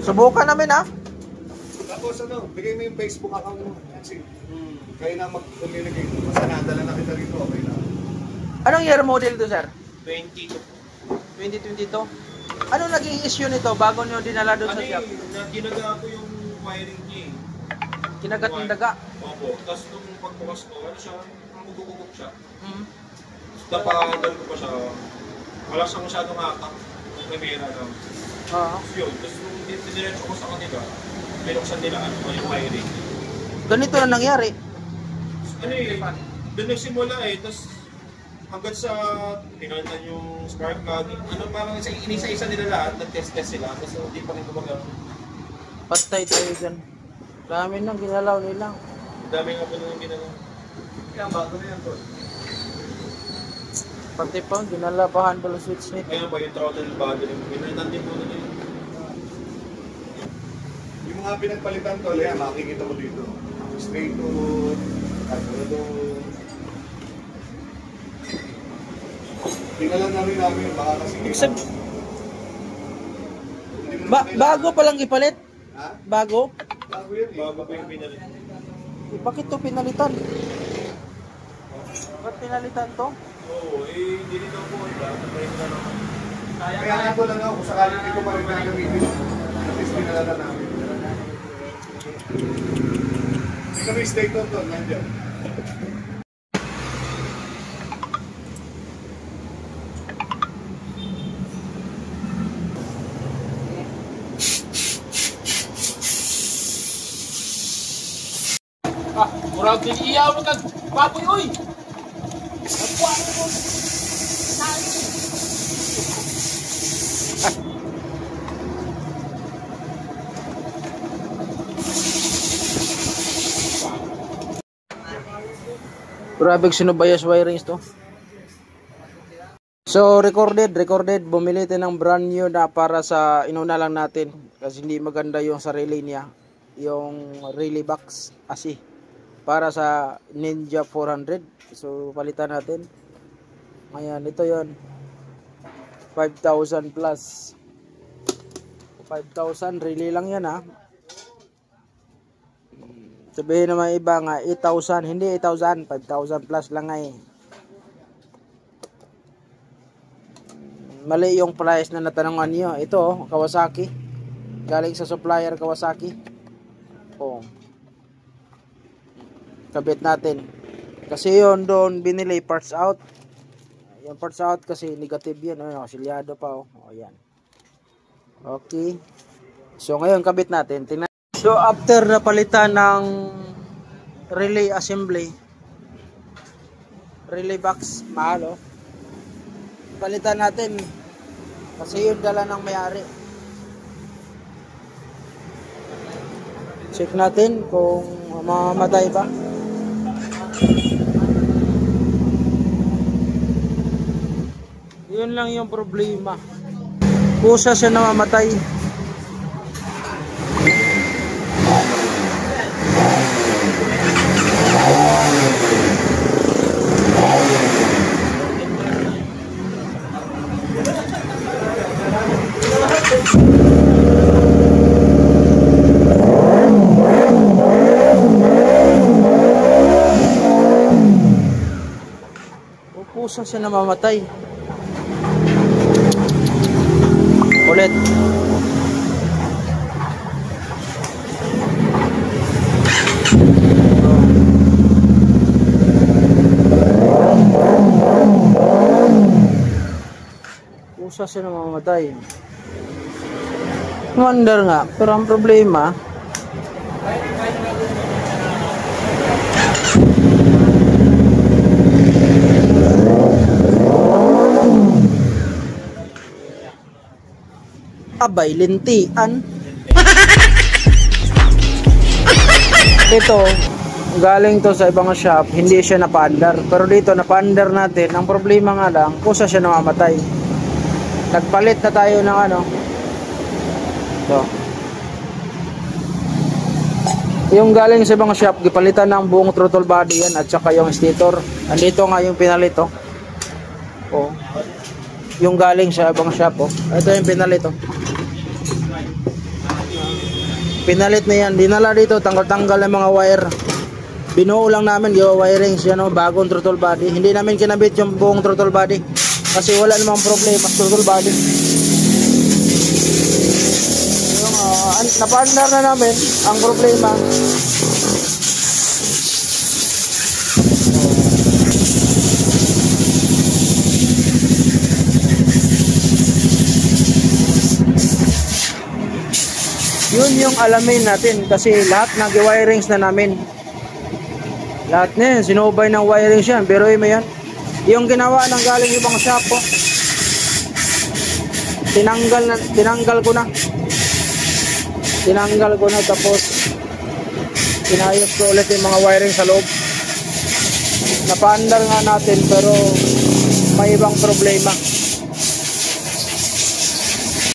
Subukan namin ha. Tapos ano, bigay mo yung Facebook account mo. Kaya na mag-communicate. Basta nadala na kita rito, okay na. Anong year model to, sir? 22. 2022. Ano naging issue nito bago nyo dinala doon sa shop? Ginaga ko yung wiring niya eh. Kinagat ng daga? Opo. Tapos nung pagbukas ko, ano siya, magugugok siya. Napagal ko pa siya. Wala siyang masyadong hatak. Primera lang. Tapos yun. Tapos nung diniretso ko sa kanila, binuksan nila yung wiring. Ganito na nangyari? Ano eh, doon nagsimula eh. Tapos hanggang sa tinantan yung spark plug, ano parang inisa-isa nila lahat, nag-test-test sila. Tapos hindi pa rin kumagano. Patay tayo dyan. Dami nang ginalaw nila. Dami nga po nung ginalaw. Kaya bago na yan, Tol. Pati pa, ginala pa handle switch nito. Kaya ba yung throttle bago rin, ginantan din po na nila. Yung mga pinagpalitan, Tol, yan, makikita mo dito. Straight to, carburetor. Tingnan na rin namin, baka kasi bago pa lang ipalit? Ha? Bago? Bago yan eh. Bago pa yung pinalit. Bakit to pinalitan? Ba't pinalitan to? Oo, eh, hindi rin ako po. Nagpahin na naman. Kaya nga ito lang ako, kung sakaling dito pa rin nagamitin, at least pinalala namin. Hindi kami stay to, nandiyan. Murag din iya mo kag baboy oy. Nagkuha mo. Grabe sinubayas wirings to. So recorded, bumili tayo ng brand new na para sa inuna lang natin kasi hindi maganda yung sa relay niya, yung relay box asi para sa Ninja 400. So palitan natin. Ayan, ito yon 5,000 plus 5,000 relay lang yan ha. Sabihin naman iba nga 8,000, hindi 8,000, 5,000 plus lang nga eh. Mali yung price na natanungan niyo. Ito, Kawasaki. Galing sa supplier Kawasaki. Oh. Kabit natin. Kasi yun doon binili parts out. Yung parts out kasi negative yan. Ano, silyado pa oh. Oh, yan. Okay. So ngayon kabit natin. Tingnan. So after napalitan ng relay assembly, relay box, mahal oh. Palitan natin kasi yun dala ng may-ari. Check natin kung mamamatay ba. Yun lang yung problema. Kusa siya na mamatay. Kusa siya na mamatay. Ulit. Kusa siya na mamatay. Wonder nga, pero ang problema abay, lintian. Ito, galing to sa ibang shop, hindi siya napaandar. Pero dito, napaandar natin. Ang problema nga lang, kusa siya namamatay. Nagpalit na tayo ng ano. Ito. Yung galing sa ibang shop, gipalitan ng buong throttle body yan at saka yung stator. Andito nga yung pinalit, oh. Oh. Yung galing sa ibang shop, oh. Ito yung pinalit, oh. pinalit na yan. Dinala dito, tanggal-tanggal ng mga wire. Binuo lang namin, wirings yan, no? Bagong throttle body. Hindi namin kinabit yung buong throttle body kasi wala namang problema sa throttle body. Yung napaandar na namin ang problema. Yun yung alamin natin kasi lahat nag-wirings na namin. Lahat na yan, sinubay ng wirings yan. Pero mo yan. Yung ginawa ng galing ibang shop po. Tinanggal ko na. Tinanggal ko na tapos pinayos ko ulit yung mga wiring sa loob. Napaandar nga natin pero may ibang problema.